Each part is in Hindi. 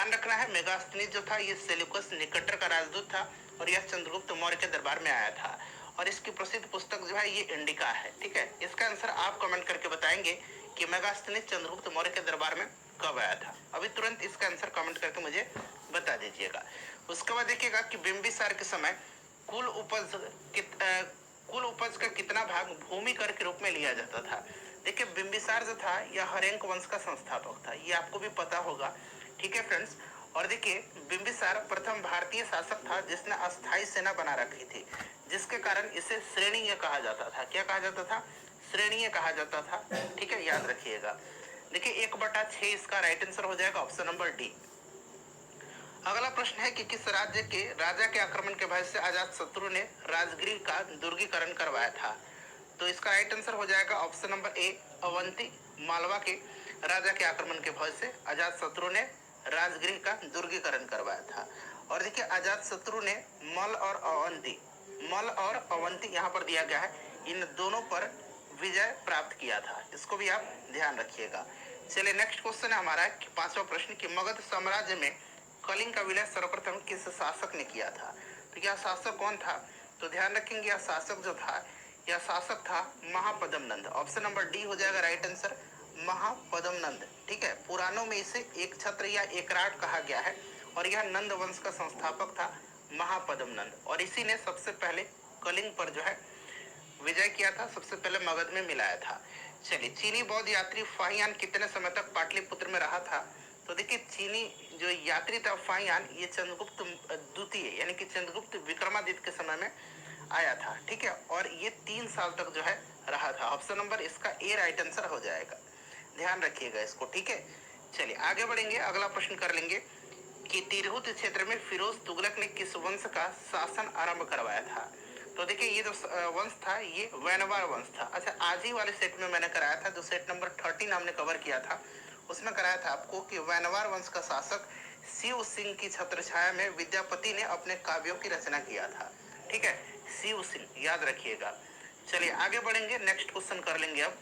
ध्यान रखना है मेगास्थनीज जो था ये सेल्यूकस निकटर का राजदूत था और यह चंद्रगुप्त मौर्य के दरबार में आया था और इसकी प्रसिद्ध पुस्तक जो है ये इंडिका है। ठीक है, इसका आंसर आप कमेंट करके बताएंगे कि मेगास्थनीज चंद्रगुप्त मौर्य के दरबार में कब आया था। अभी तुरंत इसका आंसर कमेंट करके मुझे बता दीजिएगा। उसके बाद देखिएगा कि बिंबिसार के समय कुल उपज का कितना भाग भूमि कर के रूप में लिया जाता था। देखिए बिंबिसार जो था यह हरेंक वंश का संस्थापक था, ये आपको भी पता होगा। ठीक है फ्रेंड्स, और देखिए बिंबिसार प्रथम भारतीय शासक था जिसने अस्थायी सेना बना रखी थी, जिसके कारण इसे श्रेणीय कहा जाता था। क्या कहा जाता था? श्रेणीय कहा जाता था। ठीक है, याद रखिएगा। देखिए 1/6 इसका राइट आंसर हो जाएगा ऑप्शन नंबर डी। अगला प्रश्न है कि किस राज्य के राजा के आक्रमण के भय से अजात शत्रु ने राजगृह का दुर्गीकरण करवाया था? तो इसका राइट आंसर हो जाएगा option number A, Avanti. Malwa के राजा के आक्रमण के भय से अजात शत्रु ने राजगृह का दुर्गीकरण करवाया था। और देखिए अजात शत्रु ने मल और अवंती यहाँ पर दिया गया है, इन दोनों पर विजय प्राप्त किया था। इसको भी आप ध्यान रखिएगा। चलिए नेक्स्ट क्वेश्चन है हमारा 5वां प्रश्न कि मगध साम्राज्य में कलिंग का विलय सर्वप्रथम किस शासक ने किया था? तो यह शासक कौन था? तो ध्यान रखेंगे यह शासक जो था यह शासक था महापद्म नंद। ऑप्शन नंबर डी हो जाएगा राइट आंसर, महापद्म नंद। ठीक है, पुराणों में इसे एक छत्र या एकराट कहा गया है और यह नंद वंश का संस्थापक था महापद्म नंद, और इसी ने सबसे पहले कलिंग पर जो है विजय किया था, सबसे पहले मगध में मिलाया था। चलिए चीनी बौद्ध यात्री फाहियान कितने समय तक पाटलिपुत्र में रहा था? तो देखिए चीनी जो यात्री था फाहियान ये चंद्रगुप्त द्वितीय यानी कि चंद्रगुप्त विक्रमादित्य के समय में आया था। ठीक है, और ये 3 साल तक जो है रहा था। ऑप्शन नंबर इसका ए राइट आंसर हो जाएगा, ध्यान रखिएगा इसको। ठीक है, चलिए आगे बढ़ेंगे, अगला प्रश्न कर लेंगे कि तिरहुत क्षेत्र में फिरोज तुगलक ने किस वंश का शासन आरंभ करवाया था? तो देखिए ये जो वंश था ये वैनवार वंश था। अच्छा, आज ही वाले सेट में मैंने कराया था, जो सेट नंबर 13 हमने कवर किया था उसमें कराया था आपको कि वैनवार वंश का शासक शिव सिंह की छत्रछाया में विद्यापति ने अपने काव्यों की रचना किया था। ठीक है, शिव सिंह, याद रखिएगा। चलिए आगे बढ़ेंगे, नेक्स्ट क्वेश्चन कर लेंगे अब।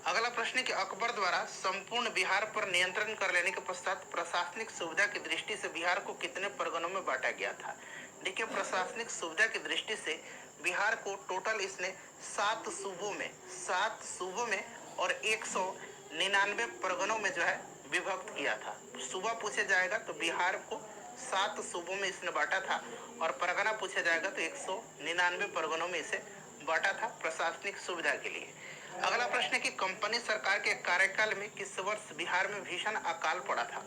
अगला प्रश्न है कि अकबर द्वारा संपूर्ण बिहार पर नियंत्रण कर लेने के पश्चात प्रशासनिक सुविधा की दृष्टि से बिहार को कितने परगनों में बांटा गया था? देखिए प्रशासनिक सुविधा की दृष्टि से बिहार को टोटल इसने 7 सूबों में और 199 परगनों में जो है विभक्त किया था। सूबा पूछा जाएगा तो बिहार को 7 सूबों में इसने बांटा था और परगना पूछा जाएगा तो 199 परगनों में इसे बांटा था प्रशासनिक सुविधा के लिए। अगला प्रश्न है कि कंपनी सरकार के कार्यकाल में किस वर्ष बिहार में भीषण अकाल पड़ा था?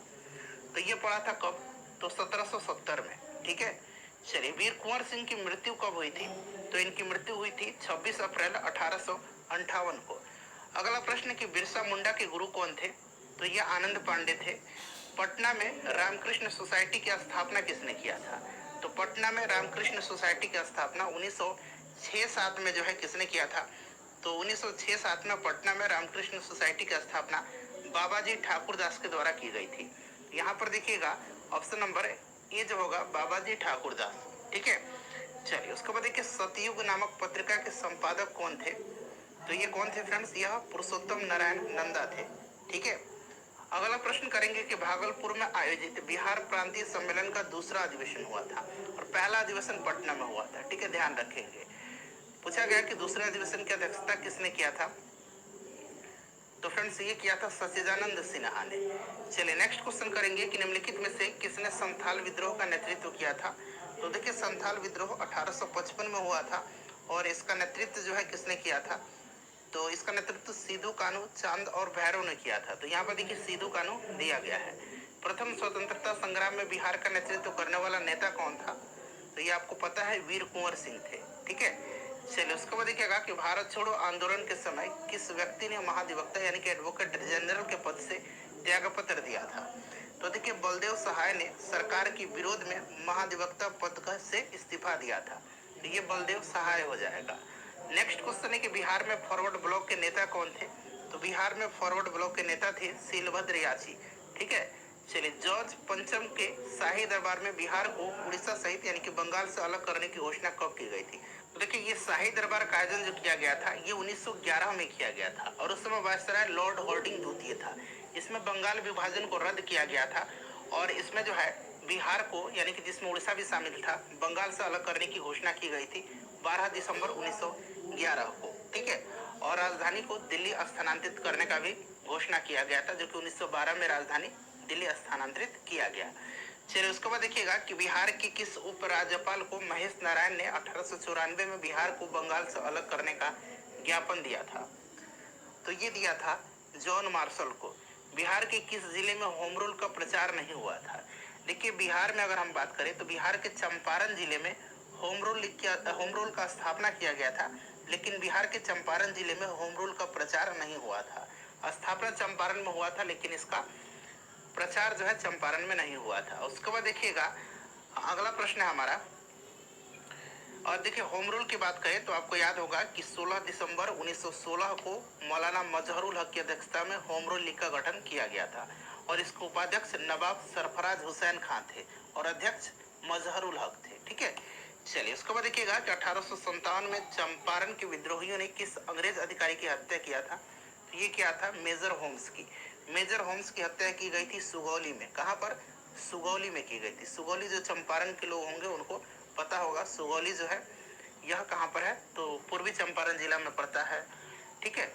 तो ये पड़ा था कब? तो 1770 में। ठीक है, चलिए वीर कुंवर सिंह की मृत्यु कब हुई थी? तो इनकी मृत्यु हुई थी 26 अप्रैल 1858 को। अगला प्रश्न कि बिरसा मुंडा के गुरु कौन थे? तो ये आनंद पांडे थे। पटना में रामकृष्ण सोसाइटी की स्थापना किसने किया था? तो पटना में रामकृष्ण सोसाइटी की स्थापना 1906-07 में जो है किसने किया था? तो 1906-07 में पटना में रामकृष्ण सोसाइटी की स्थापना बाबाजी ठाकुरदास के द्वारा की गई थी। यहाँ पर देखिएगा ऑप्शन नंबर ए जो होगा बाबाजी ठाकुरदास। ठीक है, चलिए उसके बाद देखिए सतयुग नामक पत्रिका के संपादक कौन थे? तो ये कौन थे फ्रेंड्स? यह पुरुषोत्तम नारायण नंदा थे। ठीक है, अगला प्रश्न करेंगे कि भागलपुर में आयोजित बिहार प्रांतीय सम्मेलन का दूसरा अधिवेशन हुआ था और पहला अधिवेशन पटना में हुआ था। ठीक है, ध्यान रखेंगे। पूछा गया कि दूसरे अधिवेशन की अध्यक्षता किसने किया था? तो फ्रेंड्स ये किया था सच्चिदानंद सिन्हा ने। चलिए नेक्स्ट क्वेश्चन करेंगे कि निम्नलिखित में से किसने संथाल विद्रोह का नेतृत्व किया था? तो देखिए संथाल विद्रोह 1855 में हुआ था और इसका नेतृत्व जो है किसने किया था? तो इसका नेतृत्व सिद्धू कान्हू, चांद और भैरव ने किया था। तो यहाँ पर देखिए सिद्धू कान्हू दिया गया है। प्रथम स्वतंत्रता संग्राम में बिहार का नेतृत्व करने वाला नेता कौन था? तो ये आपको पता है वीर कुंवर सिंह थे। ठीक है, चलिए उसके बाद देखिएगा कि भारत छोड़ो आंदोलन के समय किस व्यक्ति ने महाधिवक्ता यानी कि एडवोकेट जनरल के पद से त्यागपत्र दिया था? तो देखिए बलदेव सहाय ने सरकार के विरोध में महाधिवक्ता पद से इस्तीफा दिया था। तो ये बलदेव सहाय हो जाएगा। नेक्स्ट क्वेश्चन है कि बिहार में फॉरवर्ड ब्लॉक के नेता कौन थे? तो बिहार में फॉरवर्ड ब्लॉक के नेता थे सीलभद्र याची। ठीक है, चलिए जॉर्ज पंचम के शाही दरबार में बिहार को उड़ीसा सहित यानी कि बंगाल से अलग करने की घोषणा कब की गई थी? तो देखिए ये शाही दरबार का आयोजन जो किया गया था ये 1911 में किया गया था और उस समय वायसराय लॉर्ड हॉर्डिंग द्वितीय था। इसमें बंगाल विभाजन को रद्द किया गया था और इसमें जो है बिहार को, यानी कि जिसमें उड़ीसा भी शामिल था, बंगाल से अलग करने की घोषणा की गई थी 12 दिसंबर 1911 को, ठीक है। और राजधानी को दिल्ली स्थानांतरित करने का भी घोषणा किया गया था, जो कि 1912 में राजधानी दिल्ली स्थानांतरित किया गया। चलिए उसके बाद देखिएगा कि बिहार के किस उपराज्यपाल को महेश नारायण ने 1894 में बिहार को बंगाल से अलग करने का ज्ञापन दिया था? तो ये दिया था जॉन मार्शल को। बिहार के किस जिले में होम रूल का प्रचार नहीं हुआ था? देखिए बिहार में अगर हम बात करें तो बिहार के चंपारण जिले में होम रूल का स्थापना किया गया था, लेकिन बिहार के चंपारण जिले में होम रूल का प्रचार नहीं हुआ था। स्थापना चंपारण में हुआ था, लेकिन इसका प्रचार जो है चंपारण में नहीं हुआ था। उसके बाद देखिएगा अगला प्रश्न है हमारा, और देखिए होम रूल की बात करें तो आपको याद होगा कि 16 दिसंबर 1916 को मौलाना मजहरुल हक की अध्यक्षता में होम रूल लीग का गठन किया गया था, और इसके उपाध्यक्ष नवाब सरफराज हुसैन खान थे और अध्यक्ष मजहरुल हक थे, ठीक है। चलिए उसके बाद देखिएगा कि 1857 में चंपारण के विद्रोहियों ने किस अंग्रेज अधिकारी की हत्या किया था? तो ये क्या था? मेजर होम्स की। मेजर होम्स की हत्या की गई थी सुगौली में। कहां पर? सुगौली में की गई थी। सुगौली जो चंपारण के लोग होंगे उनको पता होगा, सुगौली जो है यह कहां पर है? तो पूर्वी चंपारण जिला में पड़ता है, ठीक है।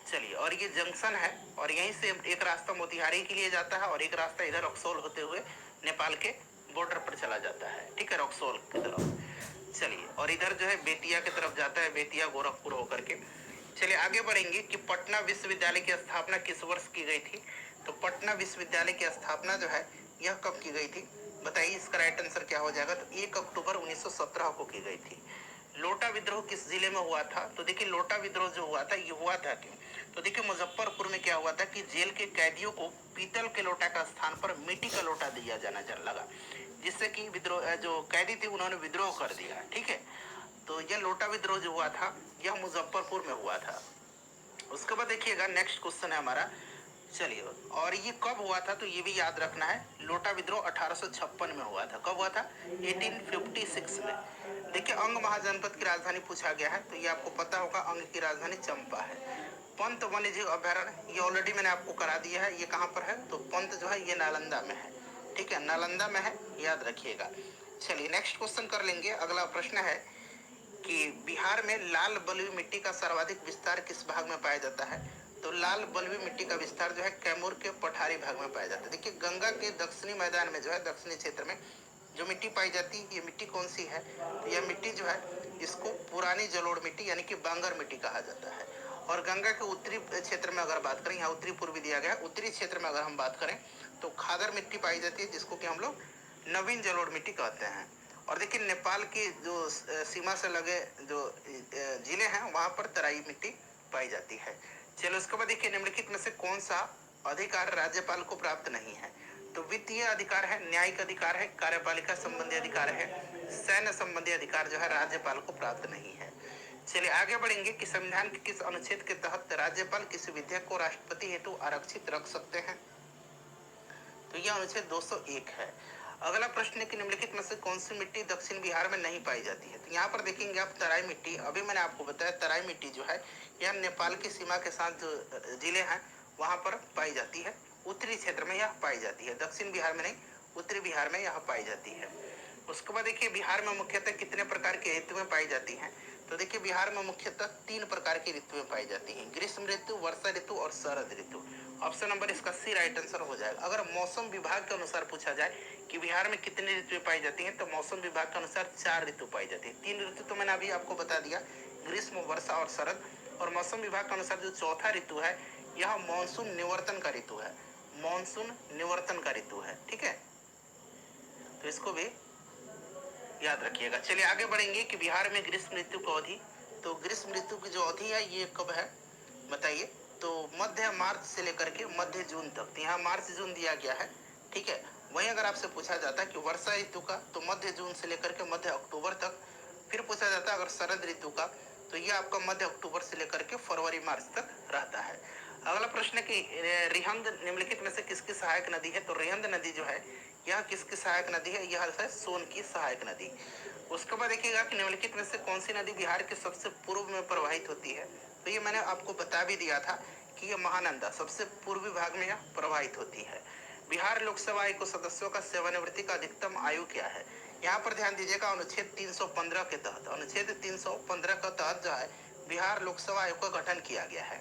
चलिए, और ये जंक्शन है, और यहीं से एक रास्ता मोतिहारी के लिए जाता है और एक रास्ता इधर रक्सौल होते हुए नेपाल के बॉर्डर पर चला जाता है, ठीक है, रक्सौल की तरफ। चलिए, और इधर जो है बेतिया की तरफ जाता है, बेतिया गोरखपुर होकर के। चलिए आगे बढ़ेंगे कि पटना विश्वविद्यालय की स्थापना किस वर्ष की गई थी? तो पटना विश्वविद्यालय की स्थापना जो है यह कब की गई थी? बताइए, इसका राइट आंसर क्या हो जाएगा? तो 1 अक्टूबर 1917 को की गई थी। लोटा विद्रोह किस जिले में हुआ था? तो देखिए लोटा विद्रोह जो हुआ था, ये हुआ था क्यों? तो देखिए मुजफ्फरपुर में क्या हुआ था कि जेल के कैदियों को पीतल के लोटा का स्थान पर मिट्टी का लोटा दिया जाना लगा, जिससे कि विद्रोह जो कैदी थे उन्होंने विद्रोह कर दिया, ठीक है। तो यह लोटा विद्रोह जो हुआ था यह मुजफ्फरपुर में हुआ था। उसके बाद देखिएगा नेक्स्ट क्वेश्चन है हमारा। चलिए, और ये कब हुआ था? तो ये भी याद रखना है, लोटा विद्रोह 1856 में हुआ था। कब हुआ था? 1856 में। देखिए अंग महाजनपद की राजधानी पूछा गया है, तो ये आपको पता होगा, अंग की राजधानी चंपा है। पंत वन्य जीव अभ्यारण्य, ये ऑलरेडी मैंने आपको करा दिया है, ये कहाँ पर है? तो पंत जो है ये नालंदा में है, ठीक है, नालंदा में है, याद रखिएगा। चलिए नेक्स्ट क्वेश्चन कर लेंगे। अगला प्रश्न है कि बिहार में लाल बलुई मिट्टी का सर्वाधिक विस्तार किस भाग में पाया जाता है? तो लाल बलुई मिट्टी का विस्तार जो है कैमूर के पठारी भाग में पाया जाता है। देखिए गंगा के दक्षिणी मैदान में जो है, दक्षिणी क्षेत्र में जो मिट्टी पाई जाती है, ये मिट्टी कौन सी है? तो यह मिट्टी जो है इसको पुरानी जलोढ़ मिट्टी यानी कि बांगर मिट्टी कहा जाता है। और गंगा के उत्तरी क्षेत्र में अगर बात करें, यहाँ उत्तरी पूर्वी दिया गया है, उत्तरी क्षेत्र में अगर हम बात करें तो खादर मिट्टी पाई जाती है, जिसको कि हम लोग नवीन जलोढ़ मिट्टी कहते हैं। और देखिए नेपाल की जो सीमा से लगे जो जिले हैं वहां पर तराई मिट्टी पाई जाती है। चलो उसके बाद देखिए निम्नलिखित में से कौन सा अधिकार राज्यपाल को प्राप्त नहीं है? तो वित्तीय अधिकार है, न्यायिक अधिकार है, कार्यपालिका संबंधी अधिकार है, सैन्य संबंधी अधिकार जो है राज्यपाल को प्राप्त नहीं है। चलिए आगे बढ़ेंगे कि संविधान के किस अनुच्छेद के तहत राज्यपाल किसी विधेयक को राष्ट्रपति हेतु आरक्षित रख सकते हैं? तो यह अनुच्छेद 201 है। अगला प्रश्न है कि निम्नलिखित में से कौन सी मिट्टी दक्षिण बिहार में नहीं पाई जाती है? तो यहाँ पर देखेंगे आप तराई मिट्टी, अभी मैंने आपको बताया तराई मिट्टी जो है यह नेपाल की सीमा के साथ जो जिले हैं वहां पर पाई जाती है, उत्तरी क्षेत्र में यह पाई जाती है, दक्षिण बिहार में नहीं, उत्तरी बिहार में यह पाई जाती है। उसके बाद देखिए बिहार में मुख्यतः कितने प्रकार की ऋतुएं पाई जाती हैं? तो देखिए बिहार में मुख्यतः 3 प्रकार की ऋतुएं पाई जाती हैं, ग्रीष्म ऋतु, वर्षा ऋतु और शरद ऋतु। ऑप्शन नंबर इसका सी राइट आंसर हो जाएगा। अगर मौसम विभाग के अनुसार पूछा जाए कि बिहार में कितनी ऋतुएं पाई जाती हैं, तो मौसम विभाग के अनुसार 4 ऋतु पाई जाती है। 3 ऋतु तो मैंने अभी आपको बता दिया, ग्रीष्म, वर्षा और शरद। और मौसम विभाग के अनुसार जो चौथा ऋतु है यह मानसून निवर्तन का ऋतु है, मानसून निवर्तन का ऋतु है, ठीक है, तो इसको भी याद रखिएगा। चलिए आगे बढ़ेंगे कि बिहार में ग्रीष्म ऋतु की अवधि, तो ग्रीष्म ऋतु की जो अवधि है ये कब है बताइए? तो मध्य मार्च से लेकर के मध्य जून तक। तो यहाँ मार्च जून दिया गया है, ठीक है। वहीं अगर आपसे पूछा जाता है कि वर्षा ऋतु का, तो मध्य जून से लेकर के मध्य अक्टूबर तक। फिर पूछा जाता है अगर शरद ऋतु का, तो ये आपका मध्य अक्टूबर से लेकर के फरवरी मार्च तक रहता है। अगला प्रश्न है कि रिहंद निम्नलिखित में से किसकी सहायक नदी है? तो रिहंद नदी जो है यह किसकी सहायक नदी है? यह है सोन की सहायक नदी। उसके बाद देखिएगा कि निम्नलिखित में से कौन सी नदी बिहार के सबसे पूर्व में प्रवाहित होती है? तो ये मैंने आपको बता भी दिया था कि यह महानंदा सबसे पूर्वी भाग में यह प्रवाहित होती है। बिहार लोकसभा आयोग सदस्यों का सेवानिवृत्ति का अधिकतम आयु क्या है? यहाँ पर ध्यान दीजिएगा, अनुच्छेद 315 के तहत, अनुच्छेद 315 के तहत जो है बिहार लोकसभा आयोग का गठन किया गया है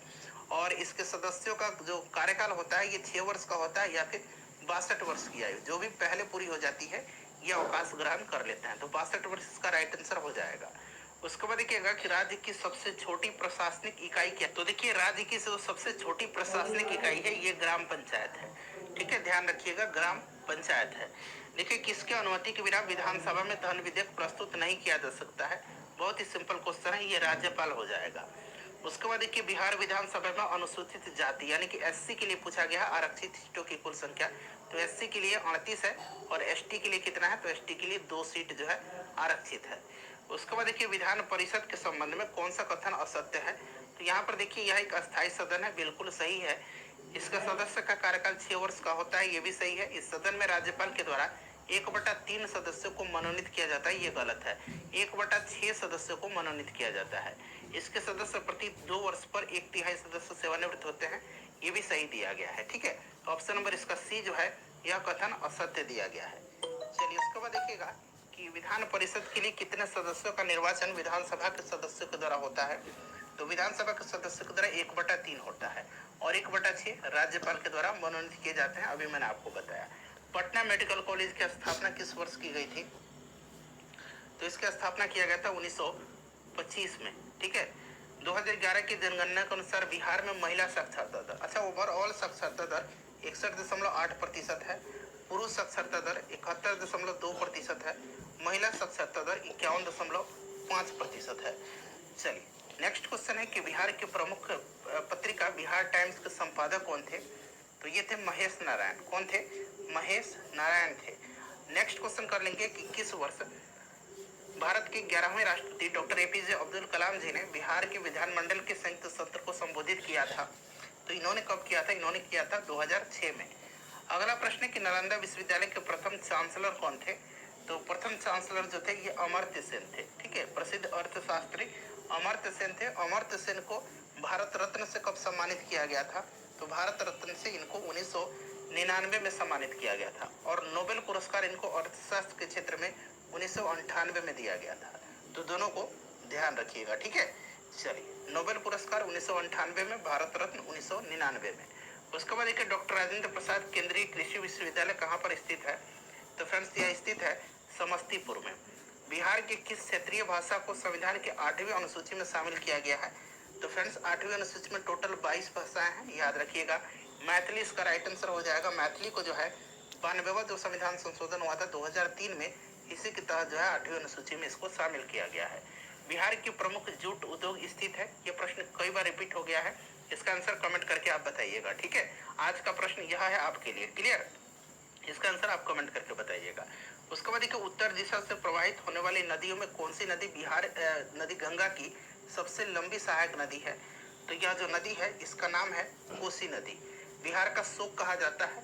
और इसके सदस्यों का जो कार्यकाल होता है ये 6 वर्ष का होता है या फिर 62 वर्ष की आयु जो भी पहले पूरी हो जाती है ये अवकाश ग्रहण कर लेते हैं। तो 62 वर्ष इसका राइट आंसर हो जाएगा। उसके बाद देखिएगा कि राज्य की सबसे छोटी प्रशासनिक इकाई क्या? तो देखिए राज्य की जो सबसे छोटी प्रशासनिक इकाई है ये ग्राम पंचायत है। ठीक है, ध्यान रखिएगा, ग्राम पंचायत है। देखिए किसके अनुमति के बिना विधानसभा में धन विधेयक प्रस्तुत नहीं किया जा सकता है? बहुत ही सिंपल क्वेश्चन है, ये राज्यपाल हो जाएगा। उसके बाद देखिए बिहार विधानसभा में अनुसूचित जाति यानी कि एससी के लिए पूछा गया है आरक्षित सीटों की कुल संख्या। तो एससी के लिए 38 है और एसटी के लिए कितना है? तो एसटी के लिए 2 सीट जो है आरक्षित है। उसके बाद देखिए विधान परिषद के संबंध में कौन सा कथन असत्य है? तो यहाँ पर देखिए यह एक अस्थायी सदन है, बिल्कुल सही है। इसका सदस्य का कार्यकाल 6 वर्ष का होता है, ये भी सही है। इस सदन में राज्यपाल के द्वारा 1/3 सदस्यों को मनोनीत किया जाता है, ये गलत है। 1/6 सदस्यों को मनोनीत किया जाता है। इसके सदस्य प्रति 2 वर्ष पर 1/3 सदस्य सेवानिवृत्त होते हैं, ये भी सही दिया गया है। ठीक है, ऑप्शन नंबर इसका सी जो है यह कथन असत्य दिया गया है। चलिए उसके बाद देखिएगा कि विधान परिषद के लिए कितने सदस्यों का निर्वाचन विधानसभा के सदस्यों के द्वारा होता है? तो विधानसभा के सदस्यों के द्वारा 1/3 होता है और 1/6 राज्यपाल के द्वारा मनोनीत किए जाते हैं, अभी मैंने आपको बताया। पटना मेडिकल कॉलेज की स्थापना किस वर्ष की गई थी? तो इसकी स्थापना किया गया था 1925 में। ठीक है, 2011 की जनगणना के अनुसार बिहार में महिला साक्षरता दर, अच्छा ओवरऑल साक्षरता दर 61.8% है, पुरुष साक्षरता दर 71.2% है, महिला साक्षरता दर 51.5% है। चलिए नेक्स्ट क्वेश्चन है कि बिहार के प्रमुख पत्रिका बिहार टाइम्स के संपादक कौन थे? तो ये थे महेश नारायण। कौन थे? महेश नारायण थे। नेक्स्ट क्वेश्चन कर लेंगे कि किस वर्ष भारत के 11वें राष्ट्रपति डॉक्टर एपीजे अब्दुल कलाम जी ने बिहार के विधानमंडल के संयुक्त सत्र को संबोधित किया था? तो इन्होंने कब किया था? इन्होंने किया था 2006 में। अगला प्रश्न है कि नालंदा विश्वविद्यालय के प्रथम चांसलर कौन थे? तो प्रथम चांसलर जो थे ये अमर्त्य सेन थे। ठीक है, प्रसिद्ध अर्थशास्त्री अमर्त्य सेन थे। अमर्त्य सेन को भारत रत्न से कब सम्मानित किया गया था? तो भारत रत्न से इनको 1999 में सम्मानित किया गया था और नोबेल पुरस्कार इनको अर्थशास्त्र के क्षेत्र में 1998 में दिया गया था। तो दोनों को ध्यान रखिएगा। ठीक है, चलिए नोबेल पुरस्कार 1998 में, भारत रत्न 1999 में। उसके बाद देखिए डॉक्टर राजेंद्र प्रसाद केंद्रीय कृषि विश्वविद्यालय कहाँ पर स्थित है? तो फ्रेंड्स यह स्थित है समस्तीपुर में। बिहार की किस क्षेत्रीय भाषा को संविधान के 8वीं अनुसूची में शामिल किया गया है? तो फ्रेंड्स 8वीं अनुसूची में टोटल 22 भाषाएं हैं, याद रखिएगा। मैथिली इसका राइट आंसर हो जाएगा। मैथिली को जो है 92वां जो संविधान संशोधन हुआ था 2003 में, इसी के तहत जो है 8वीं अनुसूची में इसको शामिल किया गया है। बिहार की प्रमुख जूट उद्योग स्थित है, ये प्रश्न कई बार रिपीट हो गया है, इसका आंसर कमेंट करके आप बताइएगा। ठीक है, आज का प्रश्न यह है आपके लिए, क्लियर? इसका आंसर आप कमेंट करके बताइएगा। उसके बाद देखिए उत्तर दिशा से प्रवाहित होने वाली नदियों में कौन सी नदी बिहार नदी गंगा की सबसे लंबी सहायक नदी है? तो यह जो नदी है इसका नाम है कोसी नदी। बिहार का शोक कहा जाता है।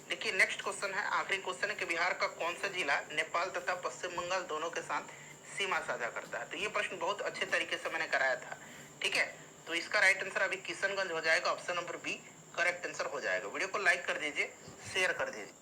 देखिए नेक्स्ट क्वेश्चन है, आखिरी क्वेश्चन है कि बिहार का कौन सा जिला नेपाल तथा पश्चिम बंगाल दोनों के साथ सीमा साझा करता है? तो ये प्रश्न बहुत अच्छे तरीके से मैंने कराया था। ठीक है, तो इसका राइट आंसर अभी किशनगंज हो जाएगा, option number B correct answer हो जाएगा। वीडियो को लाइक कर दीजिए, शेयर कर दीजिए।